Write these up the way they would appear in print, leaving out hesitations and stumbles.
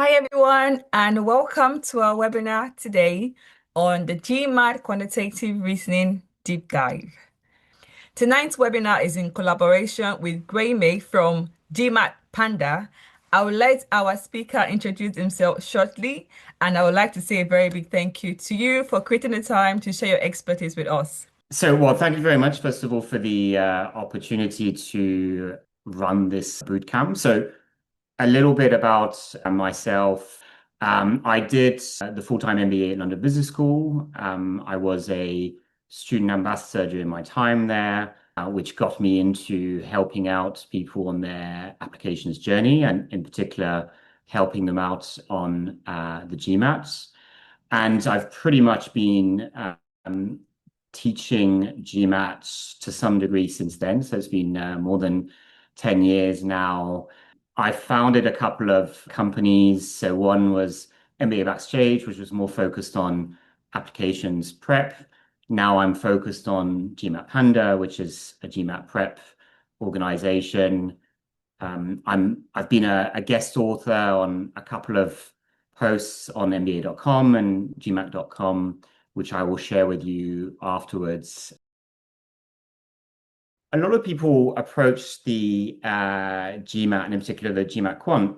Hi everyone, and welcome to our webinar today on the GMAT Quantitative Reasoning Deep Dive. Tonight's webinar is in collaboration with Graeme from GMAT Panda. I will let our speaker introduce himself shortly, and I would like to say a very big thank you to you for creating the time to share your expertise with us. Thank you very much, first of all, for the opportunity to run this bootcamp. A little bit about myself. I did the full-time MBA at London Business School. I was a student ambassador during my time there, which got me into helping out people on their applications journey, and in particular, helping them out on the GMATs. And I've pretty much been teaching GMAT to some degree since then. So it's been more than 10 years now. I founded a couple of companies. So one was MBA Backstage, which was more focused on applications prep. Now I'm focused on GMAT Panda, which is a GMAT prep organization. I've been a guest author on a couple of posts on MBA.com and GMAT.com, which I will share with you afterwards. A lot of people approach the GMAT, and in particular the GMAT Quant,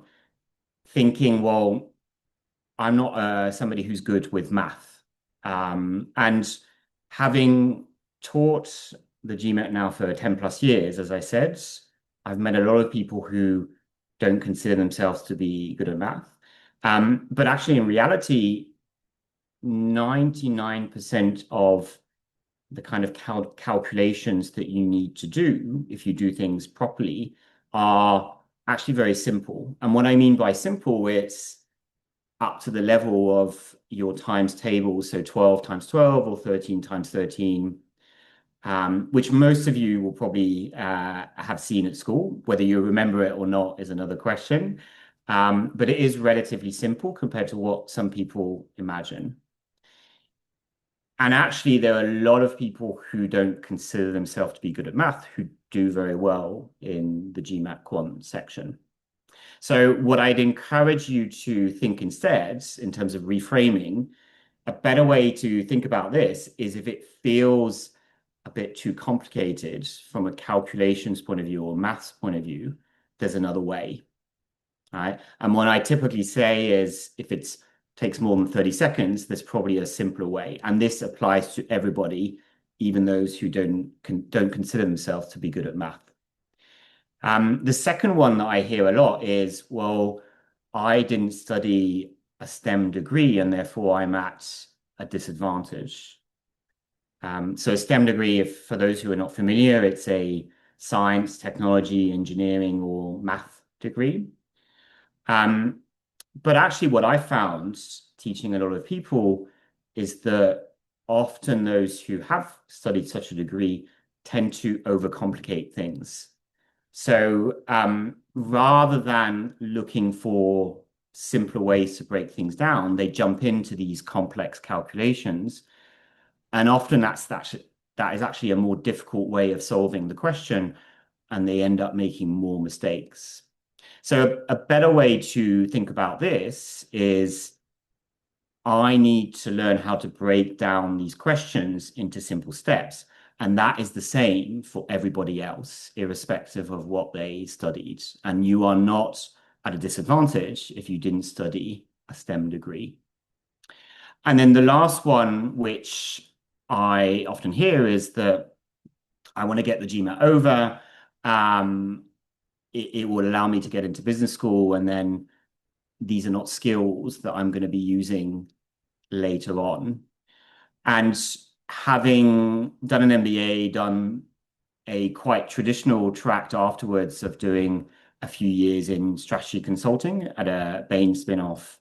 thinking, well, I'm not somebody who's good with math. And having taught the GMAT now for 10 plus years, as I said, I've met a lot of people who don't consider themselves to be good at math. But actually, in reality, 99% of the kind of calculations that you need to do if you do things properly are actually very simple. And what I mean by simple, it's up to the level of your times table, so 12 times 12 or 13 times 13, which most of you will probably have seen at school. Whether you remember it or not is another question. But it is relatively simple compared to what some people imagine. And actually, there are a lot of people who don't consider themselves to be good at math who do very well in the GMAT Quant section. So what I'd encourage you to think instead, in terms of reframing, a better way to think about this is if it feels a bit too complicated from a calculations point of view or maths point of view, there's another way. Right? And what I typically say is if it takes more than 30 seconds, there's probably a simpler way. And this applies to everybody, even those who don't consider themselves to be good at math. The second one that I hear a lot is, well, I didn't study a STEM degree and therefore I'm at a disadvantage. So a STEM degree, for those who are not familiar, it's a science, technology, engineering, or math degree. But actually, what I found teaching a lot of people is that often those who have studied such a degree tend to overcomplicate things. So rather than looking for simpler ways to break things down, they jump into these complex calculations. And often that is actually a more difficult way of solving the question, and they end up making more mistakes. So a better way to think about this is I need to learn how to break down these questions into simple steps. And that is the same for everybody else, irrespective of what they studied. And you are not at a disadvantage if you didn't study a STEM degree. And then the last one, which I often hear, is that I want to get the GMAT over. It will allow me to get into business school, and then these are not skills that I'm going to be using later on. And having done an MBA, done a quite traditional track afterwards of doing a few years in strategy consulting at a Bain spin-off,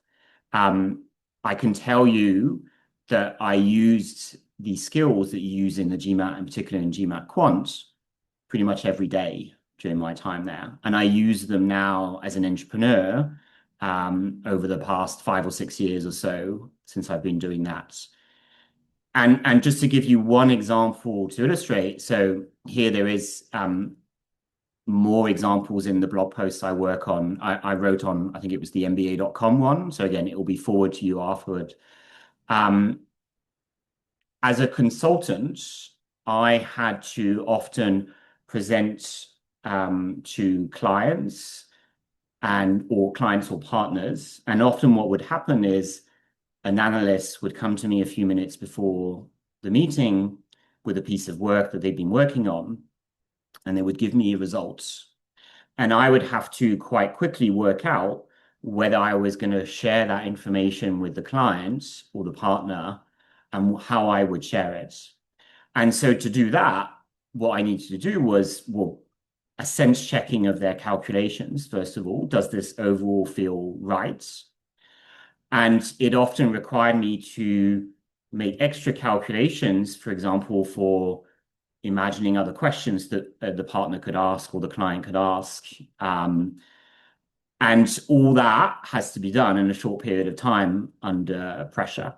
I can tell you that I used the skills that you use in the GMAT, in particular in GMAT Quant, pretty much every day during my time there. And I use them now as an entrepreneur over the past 5 or 6 years or so since I've been doing that. And just to give you one example to illustrate, so here there is more examples in the blog posts I work on. I wrote on, I think it was the MBA.com one. So again, it will be forwarded to you afterward. As a consultant, I had to often present to clients or clients or partners. And often what would happen is an analyst would come to me a few minutes before the meeting with a piece of work that they've been working on, and they would give me results. And I would have to quite quickly work out whether I was going to share that information with the client or the partner and how I would share it. And so to do that, what I needed to do was, well, a sense checking of their calculations. First of all, does this overall feel right? And it often required me to make extra calculations, for example, for imagining other questions that the partner could ask or the client could ask. And all that has to be done in a short period of time under pressure.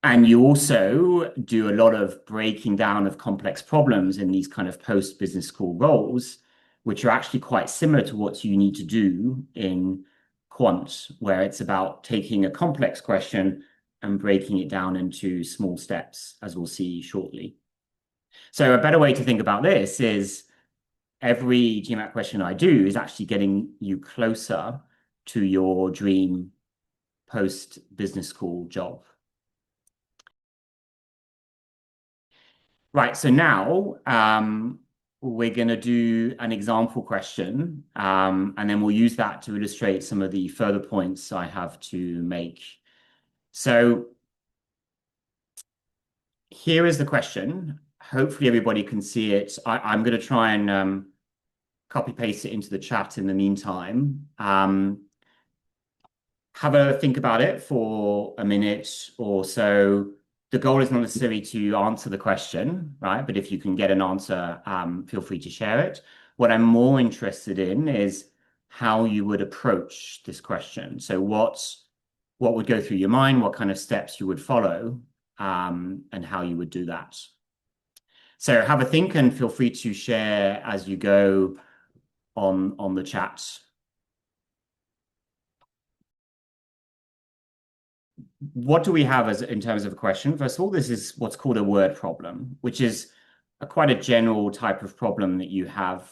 And you also do a lot of breaking down of complex problems in these kind of post-business school roles, which are actually quite similar to what you need to do in quant, where it's about taking a complex question and breaking it down into small steps, as we'll see shortly. So a better way to think about this is every GMAT question I do is actually getting you closer to your dream post-business school job. Right, so now we're going to do an example question, and then we'll use that to illustrate some of the further points I have to make. So here is the question. Hopefully everybody can see it. I'm going to try and copy paste it into the chat in the meantime. Have a think about it for a minute or so. The goal is not necessarily to answer the question, right? But if you can get an answer, feel free to share it. What I'm more interested in is how you would approach this question. So what would go through your mind, what kind of steps you would follow, and how you would do that. So have a think and feel free to share as you go on the chat. What do we have in terms of a question? First of all, this is what's called a word problem, which is quite a general type of problem that you have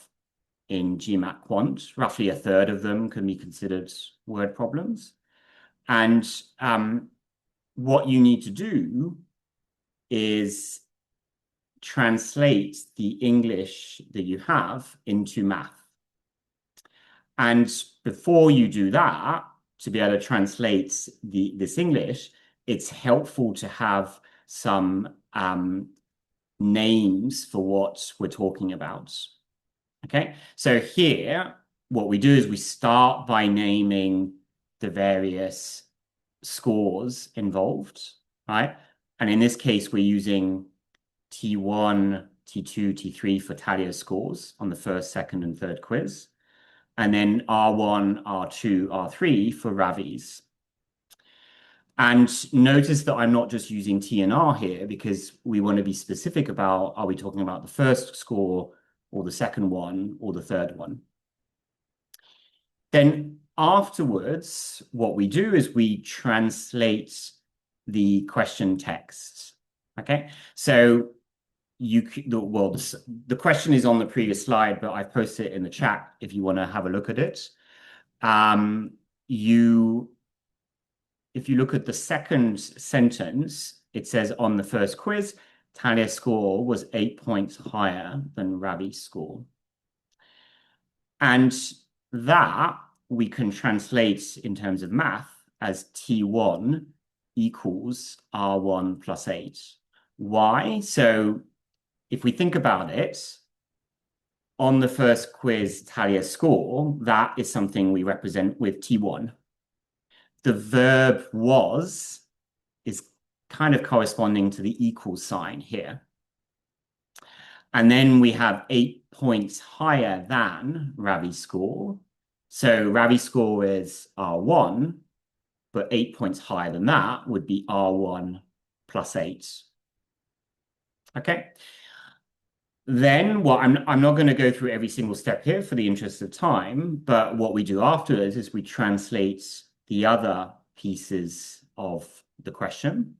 in GMAT Quant. Roughly a third of them can be considered word problems. And what you need to do is translate the English that you have into math. And before you do that, to be able to translate this English, it's helpful to have some names for what we're talking about. Okay, so here, what we do is we start by naming the various scores involved, right? And in this case, we're using T1, T2, T3 for Talia scores on the first, second, and third quiz. And then R1, R2, R3 for Ravi's. And notice that I'm not just using T and R here because we want to be specific about, are we talking about the first score or the second one or the third one? Then afterwards, what we do is we translate the question text. Okay, so the question is on the previous slide, but I've posted it in the chat if you want to have a look at it. If you look at the second sentence, it says on the first quiz, Talia's score was 8 points higher than Ravi's score. And that we can translate in terms of math as T1 equals R1 plus 8. Why? So if we think about it, on the first quiz, Talia's score, that is something we represent with T1. The verb was is kind of corresponding to the equal sign here. And then we have 8 points higher than Ravi's score. So Ravi's score is R1, but 8 points higher than that would be R1 plus 8. Okay. Then, well, I'm not going to go through every single step here for the interest of time, but what we do afterwards is we translate the other pieces of the question.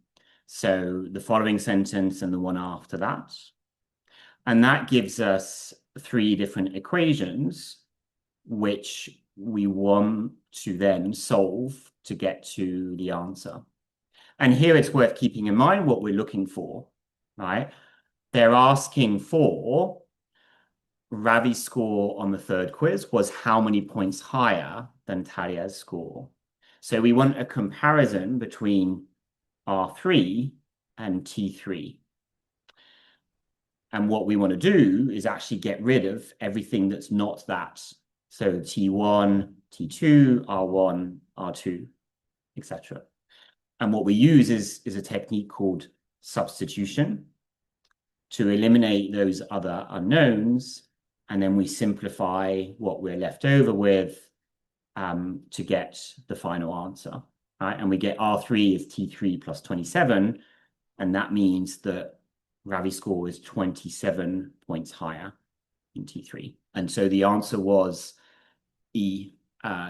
So the following sentence and the one after that. And that gives us three different equations, which we want to then solve to get to the answer. And here it's worth keeping in mind what we're looking for, right? They're asking for Ravi's score on the third quiz was how many points higher than Talia's score. So we want a comparison between R3 and T3. And what we want to do is actually get rid of everything that's not that. So T1, T2, R1, R2, etc. And what we use is a technique called substitution to eliminate those other unknowns. And then we simplify what we're left over with to get the final answer, right? And we get R3 is T3 plus 27. And that means that Ravi's score is 27 points higher in T3. And so the answer was E.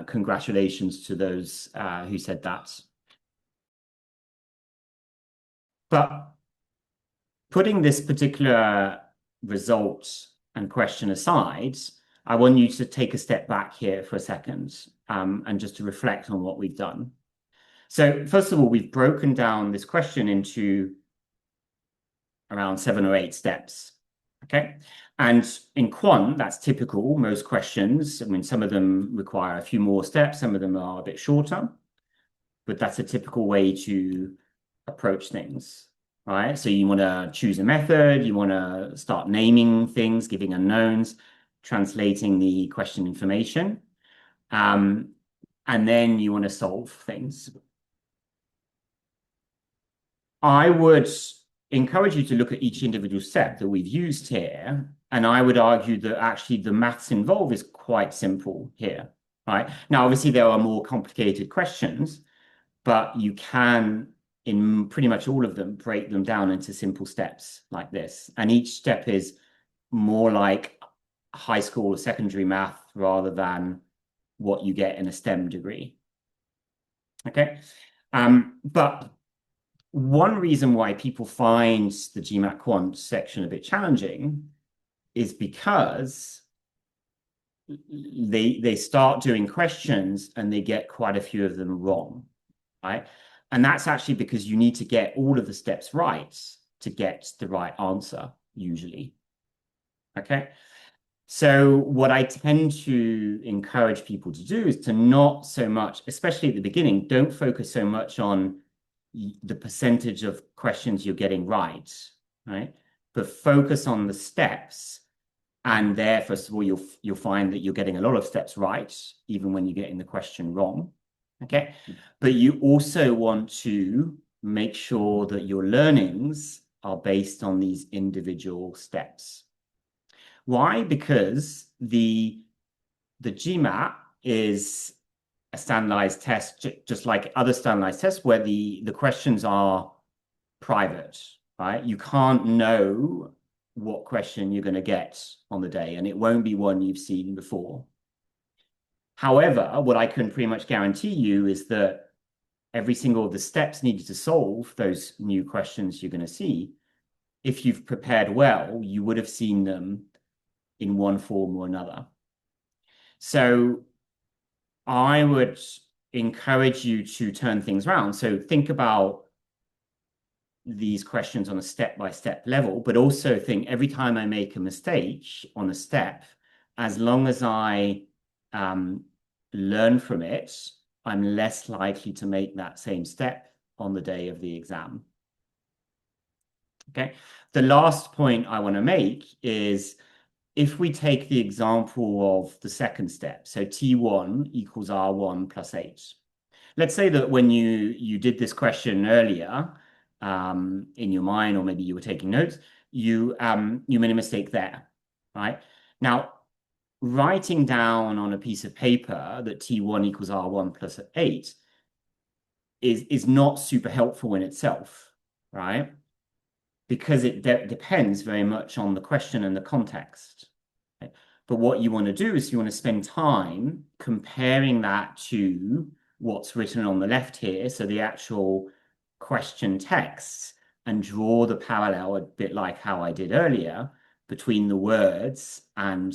Congratulations to those who said that. But putting this particular result and question aside, I want you to take a step back here for a second and just to reflect on what we've done. So first of all, we've broken down this question into around 7 or 8 steps, okay? And in quant, that's typical. Most questions, I mean, some of them require a few more steps, some of them are a bit shorter, but that's a typical way to approach things, right? So you want to choose a method, you want to start naming things, giving unknowns, translating the question information, and then you want to solve things. I would encourage you to look at each individual step that we've used here, and I would argue that actually the maths involved is quite simple here, right? Now, obviously, there are more complicated questions, but you can, in pretty much all of them, break them down into simple steps like this. And each step is more like high school or secondary math rather than what you get in a STEM degree. Okay. But one reason why people find the GMAT Quant section a bit challenging is because they start doing questions and they get quite a few of them wrong, right? And that's actually because you need to get all of the steps right to get the right answer, usually. Okay. So what I tend to encourage people to do is to not so much, especially at the beginning, don't focus so much on the percentage of questions you're getting right? But focus on the steps. And there, first of all, you'll find that you're getting a lot of steps right, even when you're getting the question wrong. Okay. But you also want to make sure that your learnings are based on these individual steps. Why? Because the GMAT is a standardized test, just like other standardized tests, where the questions are private, right? You can't know what question you're going to get on the day, and it won't be one you've seen before. However, what I can pretty much guarantee you is that every single of the steps needed to solve those new questions you're going to see, if you've prepared well, you would have seen them in one form or another. So I would encourage you to turn things around. So think about these questions on a step-by-step level, but also think every time I make a mistake on a step, as long as I learn from it, I'm less likely to make that same step on the day of the exam. Okay. The last point I want to make is, if we take the example of the second step, so T1 equals R1 plus 8. Let's say that when you did this question earlier in your mind, or maybe you were taking notes, you made a mistake there, right? Now, writing down on a piece of paper that T1 equals R1 plus 8 is not super helpful in itself, right? because it depends very much on the question and the context. Okay? But what you want to do is you want to spend time comparing that to what's written on the left here, so the actual question text, and draw the parallel a bit like how I did earlier between the words and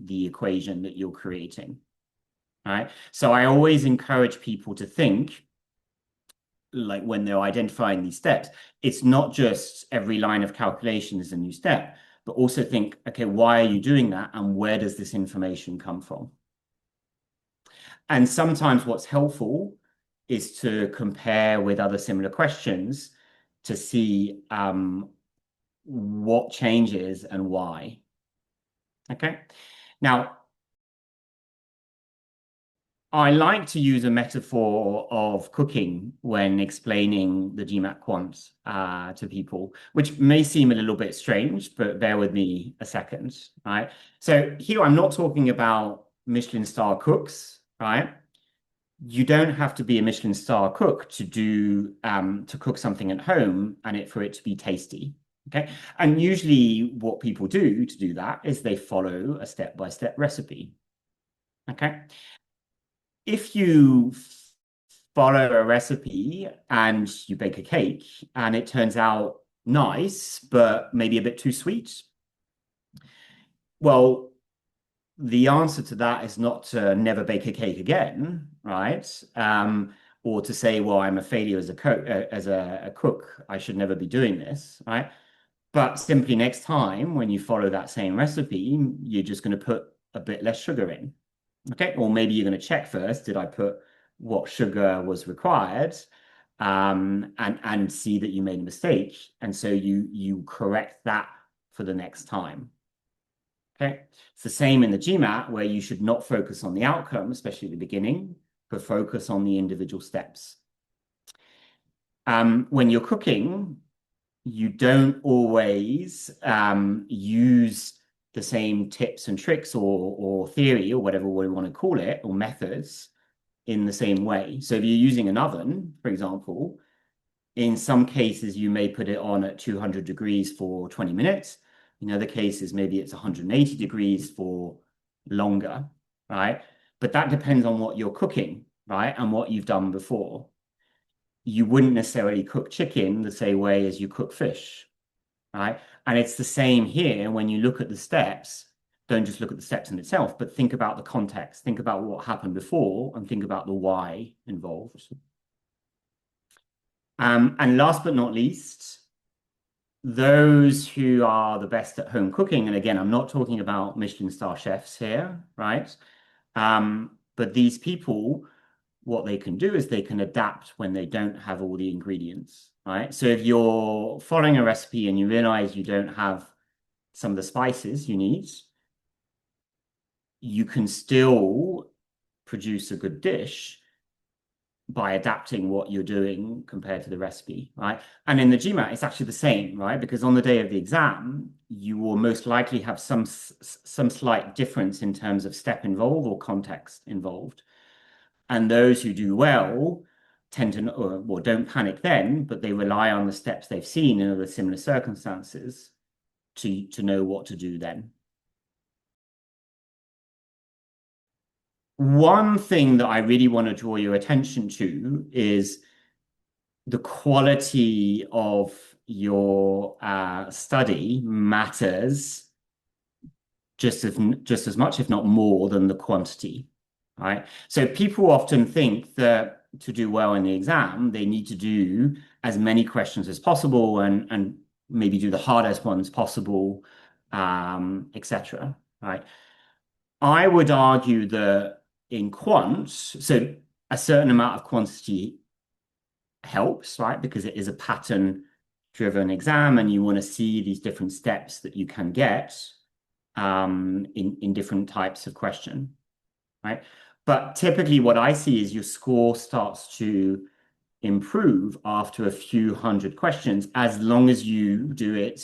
the equation that you're creating. Right? So I always encourage people to think, like when they're identifying these steps, it's not just every line of calculation is a new step, but also think, okay, why are you doing that? And where does this information come from? And sometimes what's helpful is to compare with other similar questions to see what changes and why. Okay. Now, I like to use a metaphor of cooking when explaining the GMAT Quant to people, which may seem a little bit strange, but bear with me a second, right? So here I'm not talking about Michelin star cooks, right? You don't have to be a Michelin star cook to do to cook something at home and for it to be tasty. Okay. And usually what people do to do that is they follow a step-by-step recipe. Okay. If you follow a recipe and you bake a cake and it turns out nice, but maybe a bit too sweet, well, the answer to that is not to never bake a cake again, right? Or to say, well, I'm a failure as a cook, I should never be doing this, right? But simply next time when you follow that same recipe, you're just going to put a bit less sugar in. Okay, or maybe you're going to check first, did I put what sugar was required? And see that you made a mistake. And so you correct that for the next time. Okay, it's the same in the GMAT where you should not focus on the outcome, especially at the beginning, but focus on the individual steps. When you're cooking, you don't always use the same tips and tricks or theory or whatever we want to call it, or methods in the same way. So if you're using an oven, for example, in some cases you may put it on at 200 degrees for 20 minutes. In other cases, maybe it's 180 degrees for longer, right? But that depends on what you're cooking, right? And what you've done before. You wouldn't necessarily cook chicken the same way as you cook fish, right? And it's the same here when you look at the steps. Don't just look at the steps in itself, but think about the context, think about what happened before, and think about the why involved. And last but not least, those who are the best at home cooking, and again, I'm not talking about Michelin star chefs here, right? But these people, what they can do is they can adapt when they don't have all the ingredients, right? So if you're following a recipe and you realize you don't have some of the spices you need, you can still produce a good dish by adapting what you're doing compared to the recipe, right? And in the GMAT, it's actually the same, right? Because on the day of the exam, you will most likely have some slight difference in terms of step involved or context involved. And those who do well tend to, or don't panic then, but they rely on the steps they've seen in other similar circumstances to know what to do then. One thing that I really want to draw your attention to is the quality of your study matters just as much, if not more, than the quantity, right? So people often think that to do well in the exam, they need to do as many questions as possible and maybe do the hardest ones possible, etc. Right? I would argue that in quant, so a certain amount of quantity helps, right? Because it is a pattern-driven exam, and you want to see these different steps that you can get in different types of question, right? But typically what I see is your score starts to improve after a few hundred questions, as long as you do it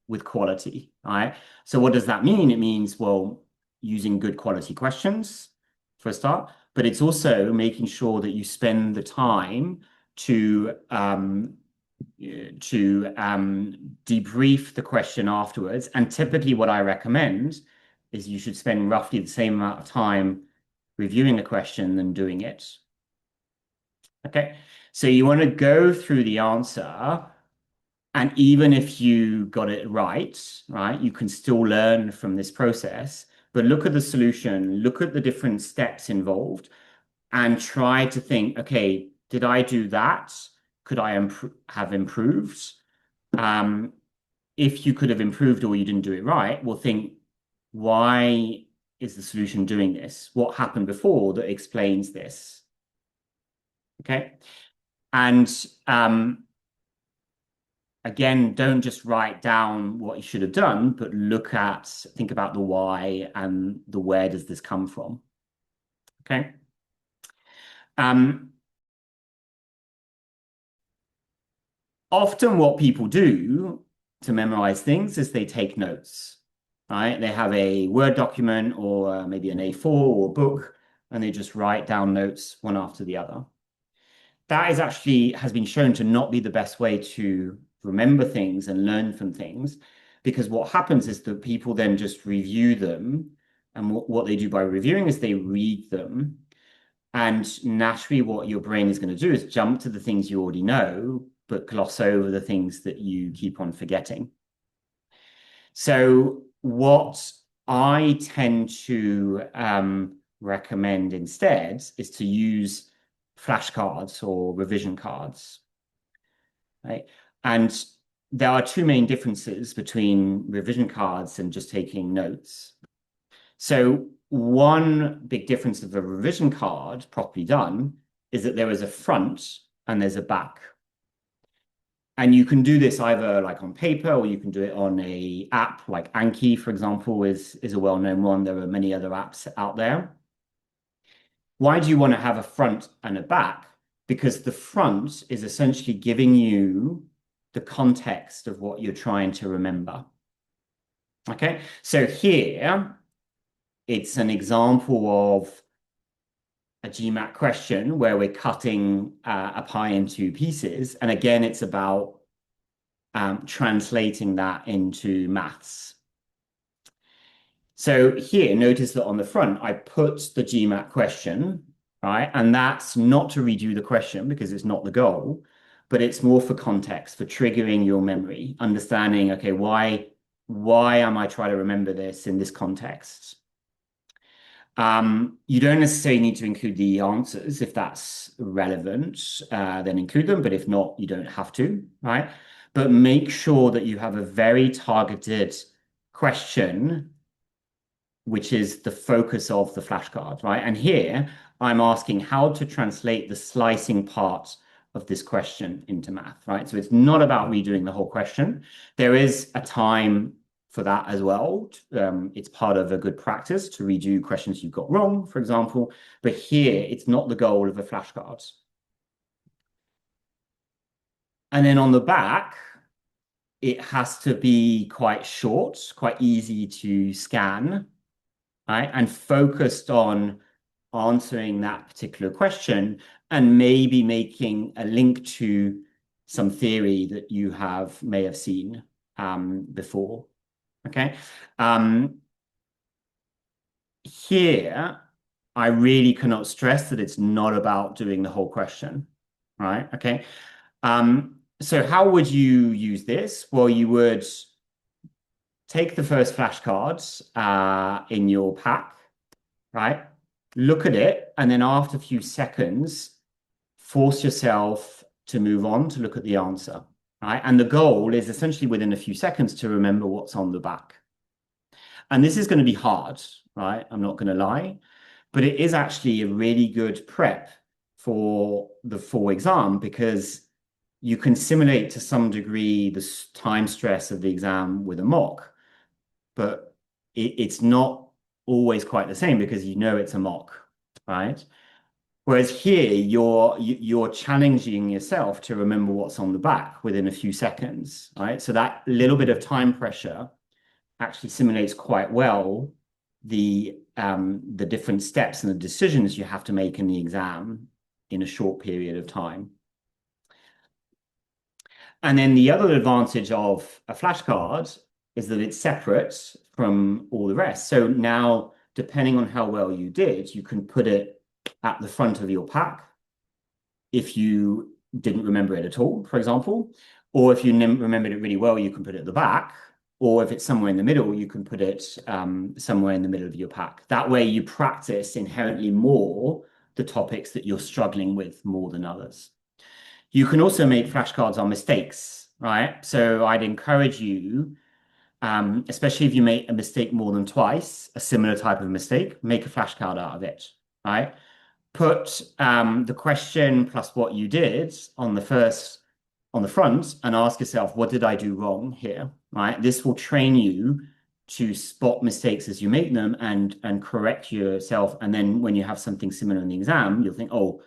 with quality, right? So what does that mean? It means, well, using good quality questions for a start, but it's also making sure that you spend the time to debrief the question afterwards. And typically what I recommend is you should spend roughly the same amount of time reviewing a question than doing it. Okay, so you want to go through the answer, and even if you got it right, you can still learn from this process, but look at the solution, look at the different steps involved, and try to think, okay, did I do that? Could I have improved? If you could have improved or you didn't do it right, well, think, why is the solution doing this? What happened before that explains this? Okay. And again, don't just write down what you should have done, but think about the why and the where does this come from? Okay. Often what people do to memorize things is they take notes, right? They have a Word document or maybe an A4 or book, and they just write down notes one after the other. That has been shown to not be the best way to remember things and learn from things, because what happens is that people then just review them, and what they do by reviewing is they read them. And naturally, what your brain is going to do is jump to the things you already know, but gloss over the things that you keep on forgetting. So what I tend to recommend instead is to use flashcards or revision cards, right? And there are two main differences between revision cards and just taking notes. So one big difference of a revision card properly done is that there is a front and there's a back. And you can do this either like on paper, or you can do it on a app like Anki, for example, is a well-known one. There are many other apps out there. Why do you want to have a front and a back? Because the front is essentially giving you the context of what you're trying to remember. Okay, so here it's an example of a GMAT question where we're cutting a pie into pieces. And again, it's about translating that into maths. So here, notice that on the front, I put the GMAT question, right? And that's not to redo the question because it's not the goal, but it's more for context, for triggering your memory, understanding, okay, why am I trying to remember this in this context? You don't necessarily need to include the answers. If that's relevant, then include them. But if not, you don't have to, right? But make sure that you have a very targeted question, which is the focus of the flashcard, right? And here I'm asking how to translate the slicing part of this question into math, right? So it's not about redoing the whole question. There is a time for that as well. It's part of a good practice to redo questions you've got wrong, for example. But here, it's not the goal of a flashcard. And then on the back, it has to be quite short, quite easy to scan, right? And focused on answering that particular question and maybe making a link to some theory that you may have seen before. Okay. Here, I really cannot stress that it's not about doing the whole question, right? Okay. So how would you use this? Well, you would take the first flashcards in your pack, right? Look at it, and then after a few seconds, force yourself to move on to look at the answer, right? And the goal is essentially within a few seconds to remember what's on the back. And this is going to be hard, right? I'm not going to lie, but it is actually a really good prep for the full exam because you can simulate to some degree the time stress of the exam with a mock, but it's not always quite the same because you know it's a mock, right? Whereas here, you're challenging yourself to remember what's on the back within a few seconds, right? So that little bit of time pressure actually simulates quite well the different steps and the decisions you have to make in the exam in a short period of time. And then the other advantage of a flashcard is that it's separate from all the rest. So now, depending on how well you did, you can put it at the front of your pack if you didn't remember it at all, for example. Or if you remembered it really well, you can put it at the back. Or if it's somewhere in the middle, you can put it somewhere in the middle of your pack. That way you practice inherently more the topics that you're struggling with more than others. You can also make flashcards on mistakes, right? So I'd encourage you, especially if you make a mistake more than twice, a similar type of mistake, make a flashcard out of it, right? Put the question plus what you did on the front and ask yourself, what did I do wrong here, right? This will train you to spot mistakes as you make them and correct yourself. And then when you have something similar in the exam, you'll think, oh,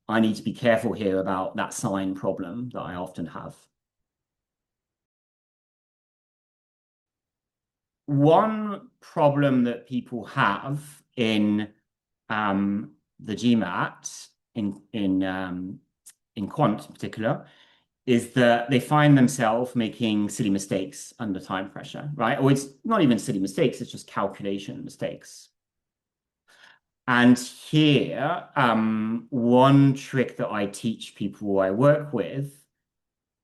I need to be careful here about that sign problem that I often have. One problem that people have in the GMAT in quant in particular is that they find themselves making silly mistakes under time pressure, right? Or it's not even silly mistakes, it's just calculation mistakes. And here, one trick that I teach people I work with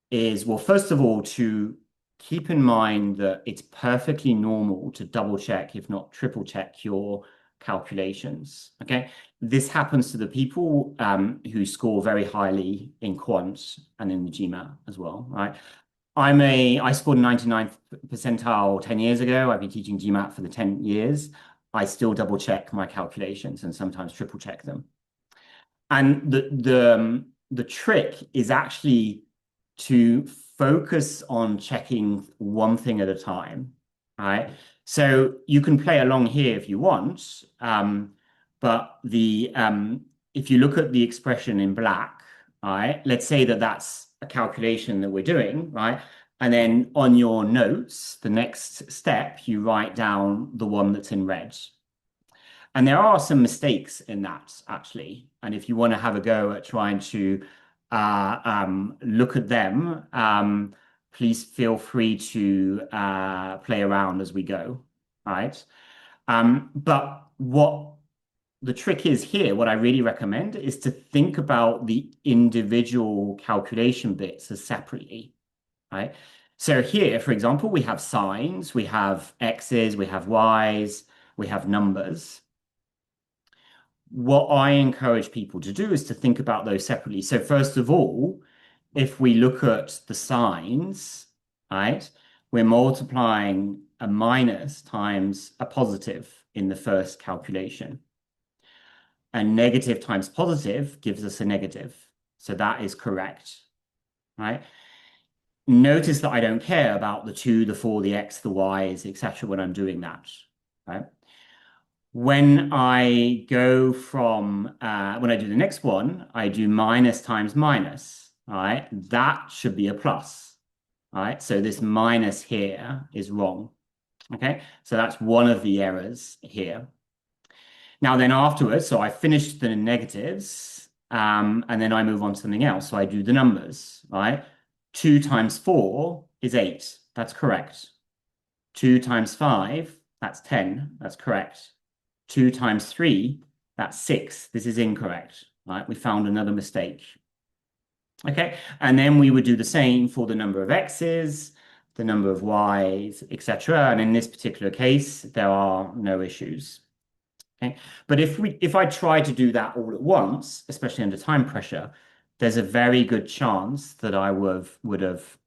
is, well, first of all, to keep in mind that it's perfectly normal to double check, if not triple check, your calculations. Okay. This happens to the people who score very highly in quant and in the GMAT as well, right? I scored 99th percentile 10 years ago. I've been teaching GMAT for the 10 years. I still double check my calculations and sometimes triple check them. And the trick is actually to focus on checking one thing at a time, right? So you can play along here if you want, but if you look at the expression in black, right? Let's say that that's a calculation that we're doing, right? And then on your notes, the next step, you write down the one that's in red. And there are some mistakes in that, actually. And if you want to have a go at trying to look at them, please feel free to play around as we go, right? But what the trick is here, what I really recommend is to think about the individual calculation bits as separately, right? So here, for example, we have signs, we have X's, we have Y's, we have numbers. What I encourage people to do is to think about those separately. So first of all, if we look at the signs, right, we're multiplying a minus times a positive in the first calculation. And negative times positive gives us a negative. So that is correct, right? Notice that I don't care about the 2, the 4, the X, the Y's, etc. when I'm doing that, right? When I go from, when I do the next one, I do minus times minus, right? That should be a plus, right? So this minus here is wrong, okay? So that's one of the errors here. Now then afterwards, so I finished the negatives, and then I move on to something else. So I do the numbers, right? 2 times 4 is 8. That's correct. 2 times 5, that's 10. That's correct. 2 times 3, that's 6. This is incorrect, right? We found another mistake. Okay, and then we would do the same for the number of X's, the number of Y's, etc. And in this particular case, there are no issues. Okay, but if I try to do that all at once, especially under time pressure, there's a very good chance that I would have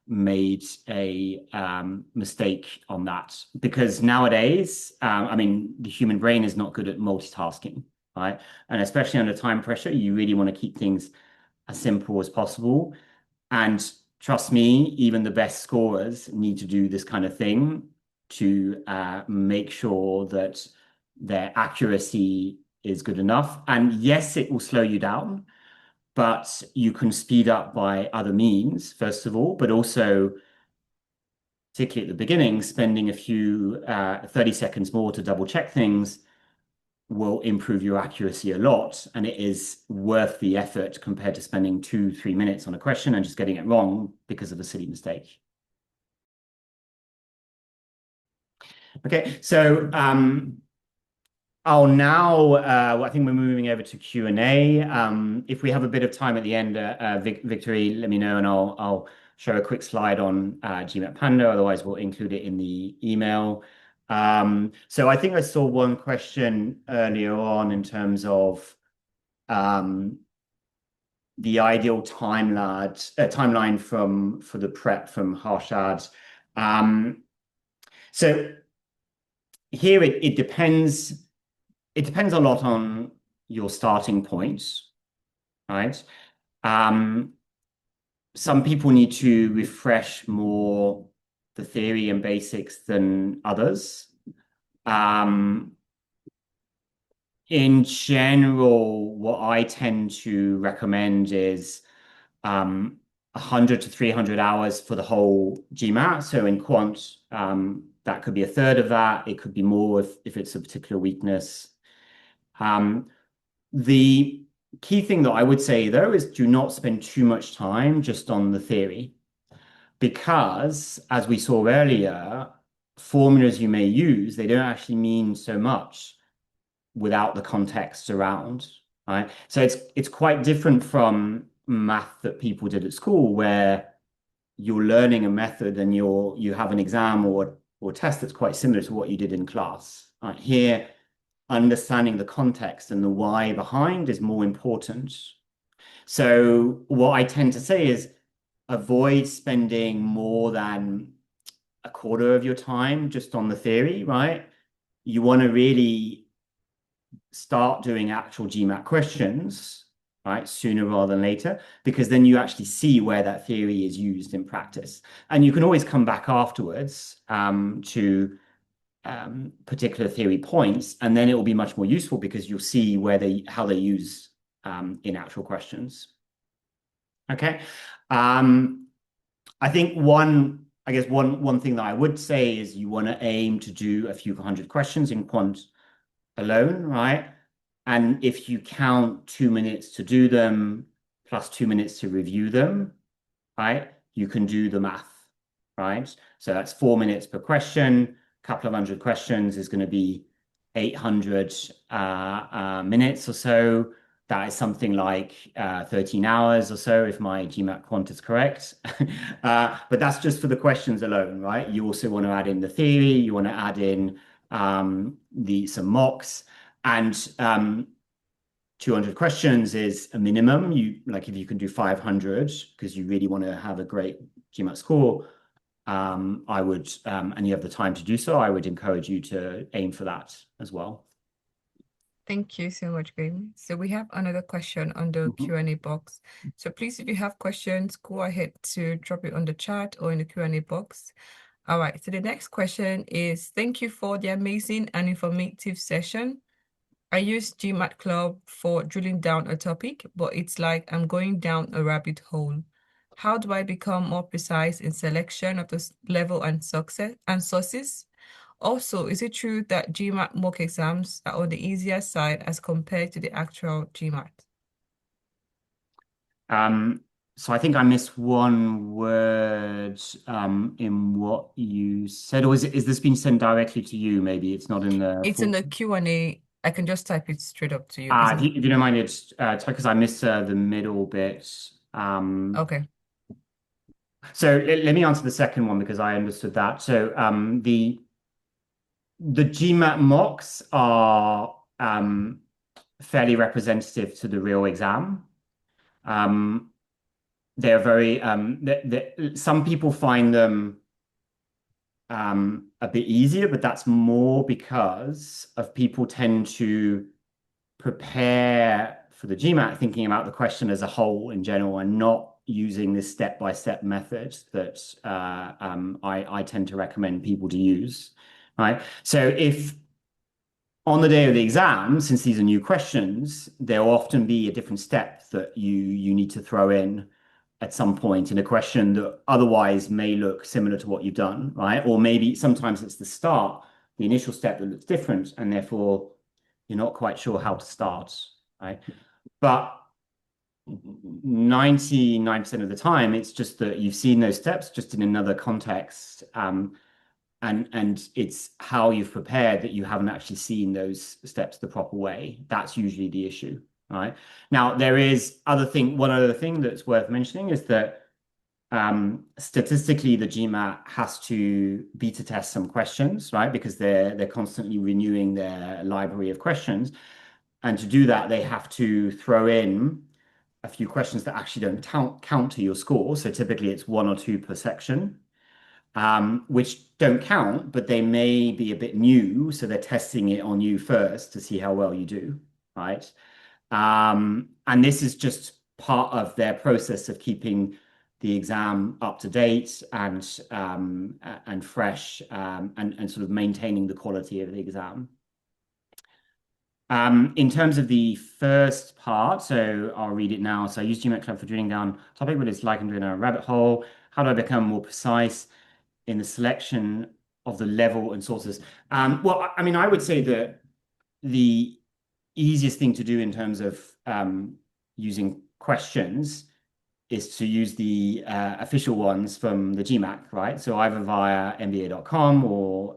made a mistake on that, because nowadays, I mean, the human brain is not good at multitasking, right? And especially under time pressure, you really want to keep things as simple as possible. And trust me, even the best scorers need to do this kind of thing to make sure that their accuracy is good enough. And yes, it will slow you down, but you can speed up by other means, first of all, but also, particularly at the beginning, spending a few 30 seconds more to double check things will improve your accuracy a lot, and it is worth the effort compared to spending 2, 3 minutes on a question and just getting it wrong because of a silly mistake. Okay, so I'll now, I think we're moving over to Q&A. If we have a bit of time at the end, Victory, let me know and I'll show a quick slide on GMAT Panda. Otherwise, we'll include it in the email. So I think I saw one question earlier on in terms of the ideal timeline for the prep from Harshad. So here it depends. It depends a lot on your starting points, right? Some people need to refresh more the theory and basics than others. In general, what I tend to recommend is 100 to 300 hours for the whole GMAT. So in quant, that could be a third of that. It could be more if it's a particular weakness. The key thing that I would say, though, is do not spend too much time just on the theory, because as we saw earlier, formulas you may use, they don't actually mean so much without the context around, right? So it's quite different from math that people did at school, where you're learning a method and you have an exam or test that's quite similar to what you did in class. Right? Here, understanding the context and the why behind is more important. So what I tend to say is avoid spending more than a quarter of your time just on the theory, right? You want to really start doing actual GMAT questions, right, sooner rather than later, because then you actually see where that theory is used in practice. And you can always come back afterwards to particular theory points, and then it will be much more useful because you'll see how they use in actual questions. Okay. I think one thing that I would say is you want to aim to do a few hundred questions in quant alone, right? And if you count 2 minutes to do them plus 2 minutes to review them, right, you can do the math, right? So that's 4 minutes per question. Couple of hundred questions is going to be 800 minutes or so. That is something like 13 hours or so, if my GMAT Quant is correct. But that's just for the questions alone, right? You also want to add in the theory. You want to add in some mocks, and 200 questions is a minimum. If you can do 500 because you really want to have a great GMAT score, and you have the time to do so, I would encourage you to aim for that as well. Thank you so much, Graeme. So we have another question on the Q&A box. So please, if you have questions, go ahead to drop it on the chat or in the Q&A box. All right, so the next question is, thank you for the amazing and informative session. I use GMAT Club for drilling down a topic, but it's like I'm going down a rabbit hole. How do I become more precise in selection of the level and sources? Also, is it true that GMAT mock exams are on the easier side as compared to the actual GMAT? So I think I missed one word in what you said, or is this being sent directly to you? Maybe it's not in the It's in the Q&A. I can just type it straight up to you. If you don't mind, it's because I missed the middle bit. Okay. So let me answer the second one because I understood that. So the GMAT mocks are fairly representative to the real exam. They're very some people find them a bit easier, but that's more because of people tend to prepare for the GMAT thinking about the question as a whole in general and not using this step-by-step method that I tend to recommend people to use, right? So if on the day of the exam, since these are new questions, there'll often be a different step that you need to throw in at some point in a question that otherwise may look similar to what you've done, right? Or maybe sometimes it's the start, the initial step that looks different, and therefore you're not quite sure how to start, right? But 99% of the time, it's just that you've seen those steps just in another context. And it's how you've prepared that you haven't actually seen those steps the proper way. That's usually the issue, right? Now, there is one other thing that's worth mentioning is that statistically, the GMAT has to beta test some questions, right? Because they're constantly renewing their library of questions. And to do that, they have to throw in a few questions that actually don't count to your score. So typically it's one or two per section, which don't count, but they may be a bit new. So they're testing it on you first to see how well you do, right? And this is just part of their process of keeping the exam up to date and fresh, and sort of maintaining the quality of the exam. In terms of the first part, so I'll read it now. So I use GMAT Club for drilling down topic, but it's like I'm doing a rabbit hole. How do I become more precise in the selection of the level and sources? Well, I mean, I would say that the easiest thing to do in terms of using questions is to use the official ones from the GMAC, right? So either via MBA.com or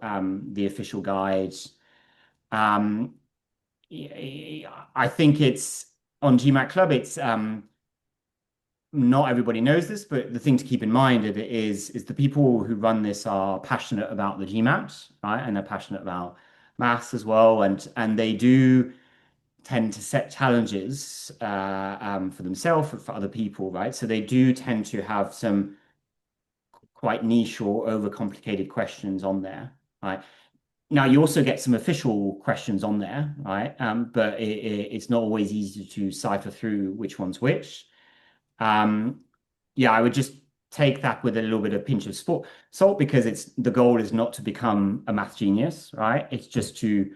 the official guides. Um, I think it's on GMAT Club. It's not everybody knows this, but the thing to keep in mind of it is the people who run this are passionate about the GMAT, right? And they're passionate about maths as well, and they do tend to set challenges for themselves, for other people, right? So they do tend to have some quite niche or overcomplicated questions on there, right? Now, you also get some official questions on there, right? But it's not always easy to cipher through which one's which. Um, yeah, I would just take that with a little bit of pinch of salt because the goal is not to become a math genius, right? It's just to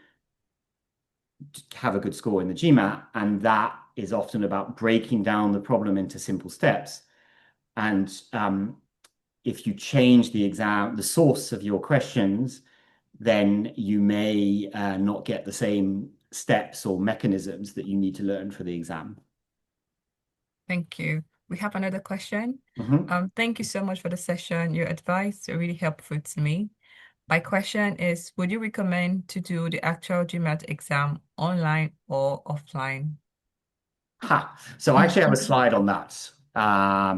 have a good score in the GMAT, and that is often about breaking down the problem into simple steps. And if you change the source of your questions, then you may not get the same steps or mechanisms that you need to learn for the exam. Thank you. We have another question. Mhm. Thank you so much for the session. Your advice are really helpful to me. My question is, would you recommend to do the actual GMAT exam online or offline? Ha. So I actually have a slide on that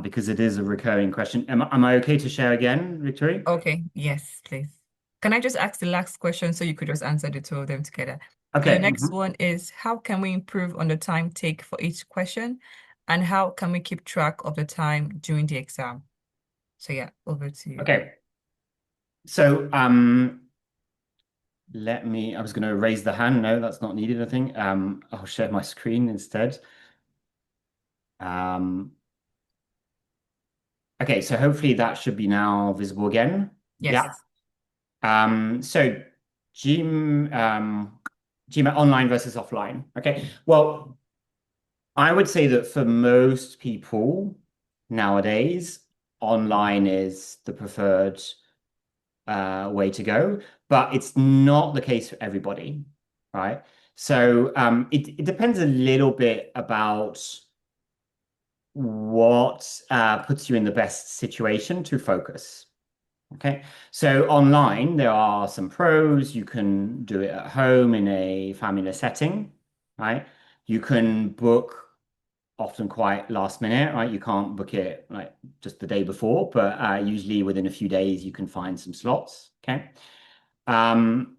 because it is a recurring question. Am I okay to share again, Victoria? Okay, yes, please. Can I just ask the last question so you could just answer the two of them together? So the Okay. next one is, how can we improve on the time take for each question? And how can we keep track of the time during the exam? So yeah, over to you. Okay. So I was going to raise the hand. No, that's not needed, I think. I'll share my screen instead. Um, okay, so hopefully that should be now visible again. Yeah. Yes. So GMAT online versus offline. Okay. Well, I would say that for most people nowadays, online is the preferred way to go, but it's not the case for everybody, right? So it depends a little bit about what puts you in the best situation to focus. Okay, so online there are some pros. You can do it at home in a familiar setting, right? You can book often quite last minute, right? You can't book it like just the day before, but usually within a few days you can find some slots. Okay. Um,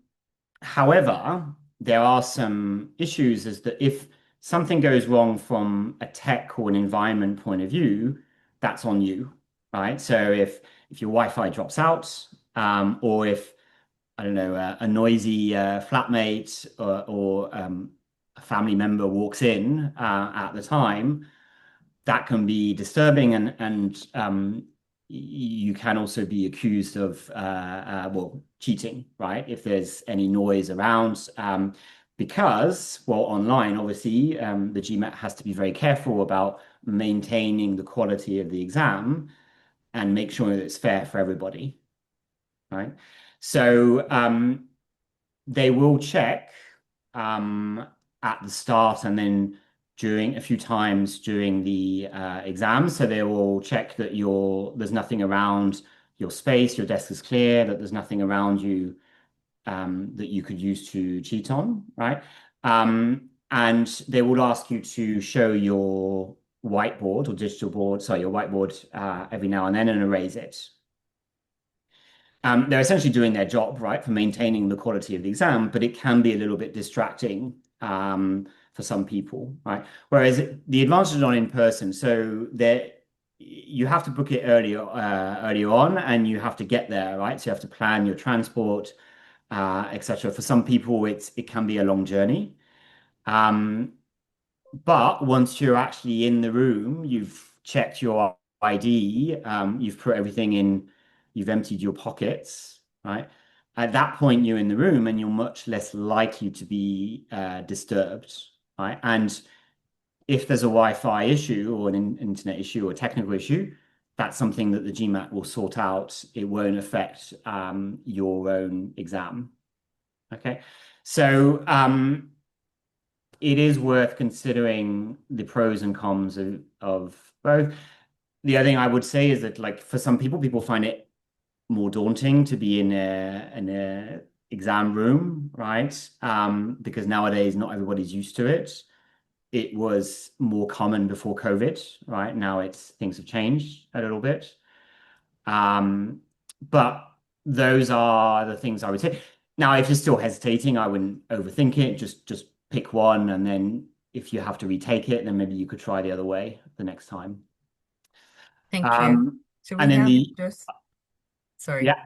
However, there are some issues as that if something goes wrong from a tech or an environment point of view, that's on you, right? So if your Wi-Fi drops out, or if I don't know a noisy flatmate or a family member walks in at the time, that can be disturbing and you can also be accused of well cheating, right? If there's any noise around, because well online obviously the GMAT has to be very careful about maintaining the quality of the exam and make sure that it's fair for everybody, right? So they will check at the start and then during a few times during the exam. So they will check that there's nothing around your space, your desk is clear, that there's nothing around you that you could use to cheat on, right? And they will ask you to show your whiteboard or digital board, sorry, your whiteboard every now and then and erase it. They're essentially doing their job, right, for maintaining the quality of the exam, but it can be a little bit distracting for some people, right? Whereas the advantage on in person, so there you have to book it earlier on, and you have to get there, right? So you have to plan your transport, etc. For some people, it can be a long journey. Um, but once you're actually in the room, you've checked your ID, you've put everything in, you've emptied your pockets, right? At that point, you're in the room and you're much less likely to be disturbed, right? And if there's a Wi-Fi issue or an internet issue or technical issue, that's something that the GMAT will sort out. It won't affect your own exam. Okay. So it is worth considering the pros and cons of both. The other thing I would say is that, like, for some people, people find it more daunting to be in a exam room, right? Because nowadays not everybody's used to it. It was more common before COVID, right? Now things have changed a little bit. Um, but those are the things I would say. Now, if you're still hesitating, I wouldn't overthink it. Just pick one, and then if you have to retake it, then maybe you could try the other way the next time. Thank you. Um, So we and then have just, sorry. yeah,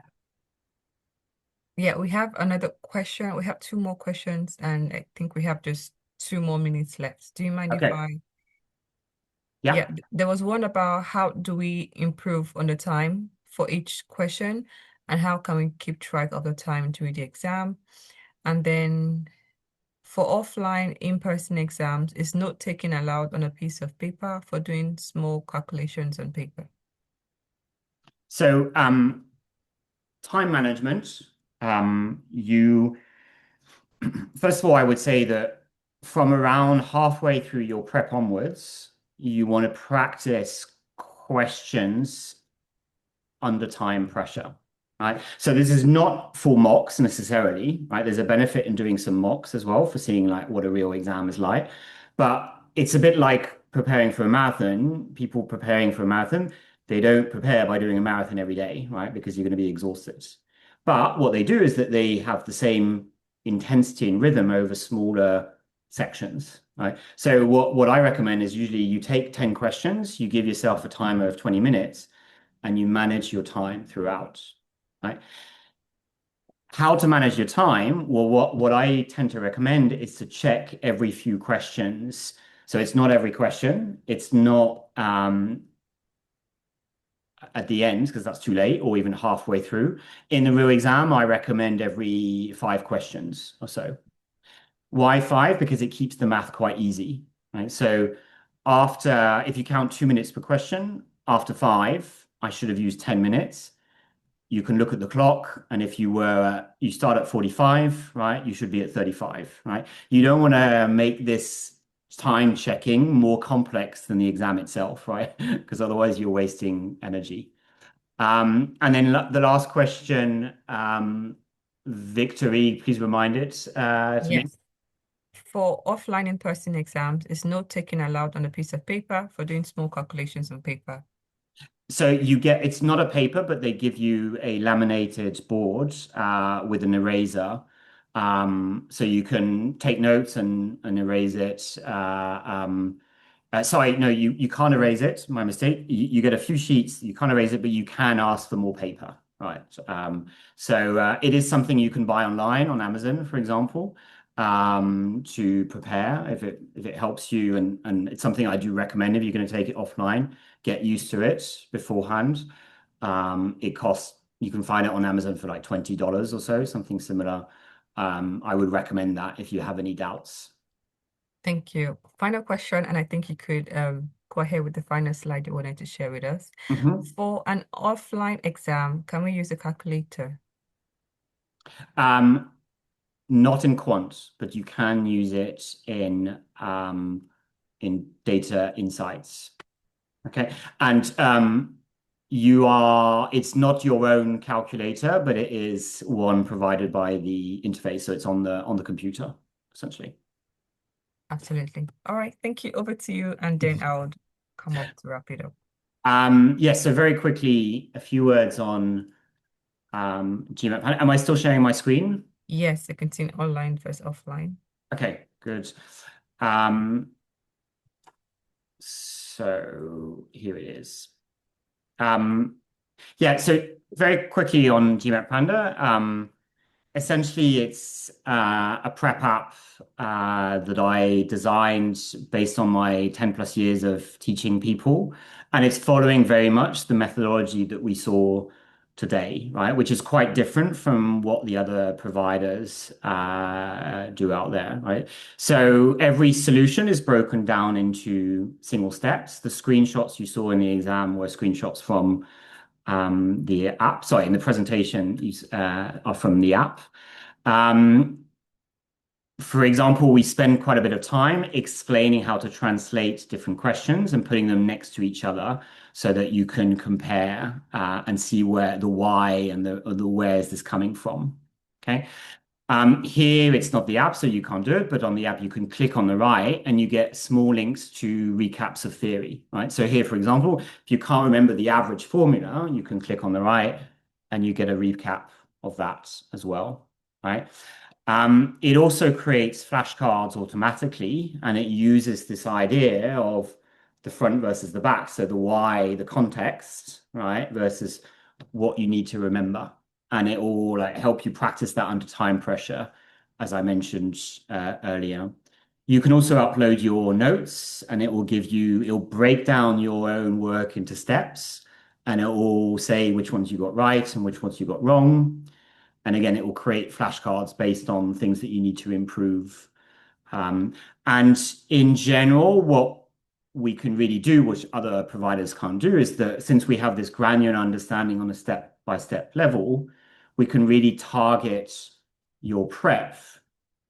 Yeah, we have another question. We have two more questions, and I think we have just 2 more minutes left. Do you mind if okay, I? Yeah, yeah. there was one about how do we improve on the time for each question, and how can we keep track of the time during the exam? And then for offline in-person exams, is note taking allowed on a piece of paper for doing small calculations on paper? So time management. You First of all, I would say that from around halfway through your prep onwards, you want to practice questions under time pressure, right? So this is not for mocks necessarily, right? There's a benefit in doing some mocks as well for seeing like what a real exam is like. But it's a bit like preparing for a marathon. People preparing for a marathon, they don't prepare by doing a marathon every day, right? Because you're going to be exhausted. But what they do is that they have the same intensity and rhythm over smaller sections, right? So what I recommend is usually you take 10 questions, you give yourself a timer of 20 minutes, and you manage your time throughout, right? How to manage your time? Well, what I tend to recommend is to check every few questions. So it's not every question. It's not at the end because that's too late, or even halfway through. In the real exam, I recommend every 5 questions or so. Why five? Because it keeps the math quite easy, right? So if you count 2 minutes per question, after five, I should have used 10 minutes. You can look at the clock, and if you start at 45, right, you should be at 35, right? You don't want to make this time checking more complex than the exam itself, right? Because otherwise you're wasting energy. And then the last question, Victory, please remind it to me. Yes. For offline in-person exams, is note taking allowed on a piece of paper for doing small calculations on paper? So it's not a paper, but they give you a laminated board with an eraser. So you can take notes and erase it. Sorry, no, you can't erase it. My mistake. You get a few sheets, you can't erase it, but you can ask for more paper. Right. So it is something you can buy online on Amazon, for example, to prepare if it helps you, and it's something I do recommend if you're going to take it offline, get used to it beforehand. You can find it on Amazon for like $20 or so, something similar. I would recommend that if you have any doubts. Thank you. Final question, and I think you could go ahead with the final slide you wanted to share with us. Mhm. For an offline exam, can we use a calculator? Um, not in quant, but you can use it in data insights. Okay. And it's not your own calculator, but it is one provided by the interface. So it's on the computer, essentially. Absolutely. All right. Thank you. Over to you. And then I'll come up to wrap it up. Yes, so very quickly, a few words on GMAT. Am I still sharing my screen? Yes, I can see online versus offline. Okay, good. Um, so here it is. Um, yeah, so very quickly on GMAT Panda. Essentially, it's a prep app that I designed based on my 10 plus years of teaching people. And it's following very much the methodology that we saw today, right? Which is quite different from what the other providers do out there, right? So every solution is broken down into single steps. The screenshots you saw in the exam were screenshots from the app. Sorry, in the presentation are from the app. Um, for example, we spend quite a bit of time explaining how to translate different questions and putting them next to each other so that you can compare and see where the why and the where is this coming from. Okay. Here it's not the app, so you can't do it, but on the app you can click on the right and you get small links to recaps of theory, right? So here, for example, if you can't remember the average formula, you can click on the right and you get a recap of that as well, right? It also creates flashcards automatically, and it uses this idea of the front versus the back. So the why, the context, right, versus what you need to remember. And it will like help you practice that under time pressure, as I mentioned earlier. You can also upload your notes, and it'll break down your own work into steps, and it will say which ones you got right and which ones you got wrong. And again, it will create flashcards based on things that you need to improve. Um, and in general, what we can really do, which other providers can't do, is that since we have this granular understanding on a step-by-step level, we can really target your prep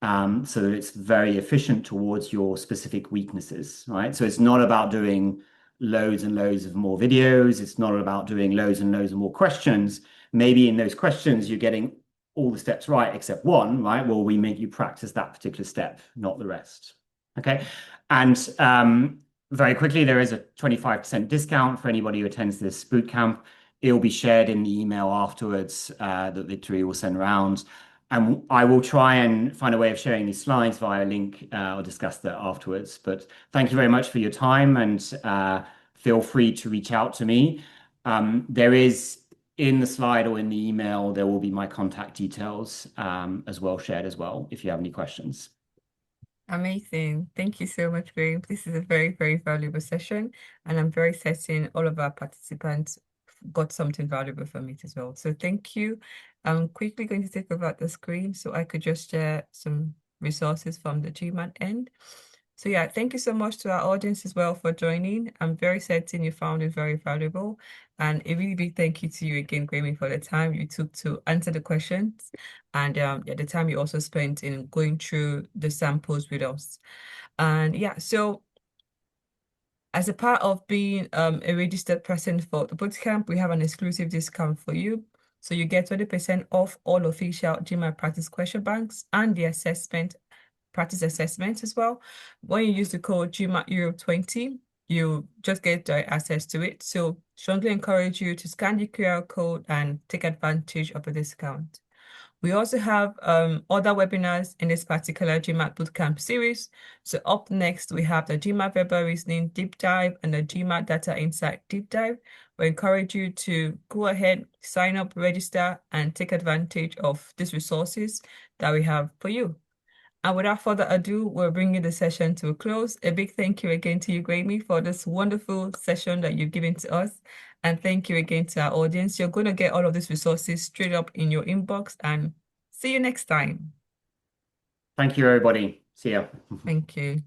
so that it's very efficient towards your specific weaknesses, right? So it's not about doing loads and loads of more videos. It's not about doing loads and loads of more questions. Maybe in those questions, you're getting all the steps right except one, right? Well, we make you practice that particular step, not the rest. Okay. And very quickly, there is a 25% discount for anybody who attends this bootcamp. It will be shared in the email afterwards that Victoria will send around. And I will try and find a way of sharing these slides via link. I'll discuss that afterwards. But thank you very much for your time, and feel free to reach out to me. There is in the slide or in the email, there will be my contact details as well shared as well if you have any questions. Amazing. Thank you so much, Graeme. This is a very, very valuable session, and I'm very certain all of our participants got something valuable from it as well. So thank you. I'm quickly going to take over the screen so I could just share some resources from the GMAT end. So yeah, thank you so much to our audience as well for joining. I'm very certain you found it very valuable. And a really big thank you to you again, Graeme, for the time you took to answer the questions and yeah, the time you also spent in going through the samples with us. And yeah, so as a part of being a registered person for the bootcamp, we have an exclusive discount for you. So you get 20% off all official GMAT practice question banks and the practice assessments as well. When you use the code GMAT Europe 20, you just get direct access to it. So strongly encourage you to scan the QR code and take advantage of the discount. We also have other webinars in this particular GMAT Bootcamp series. So up next, we have the GMAT Verbal Reasoning Deep Dive and the GMAT Data Insight Deep Dive. We encourage you to go ahead, sign up, register, and take advantage of these resources that we have for you. And without further ado, we're bringing the session to a close. A big thank you again to you, Graeme, for this wonderful session that you've given to us. And thank you again to our audience. You're going to get all of these resources straight up in your inbox, and see you next time. Thank you, everybody. See ya. Thank you.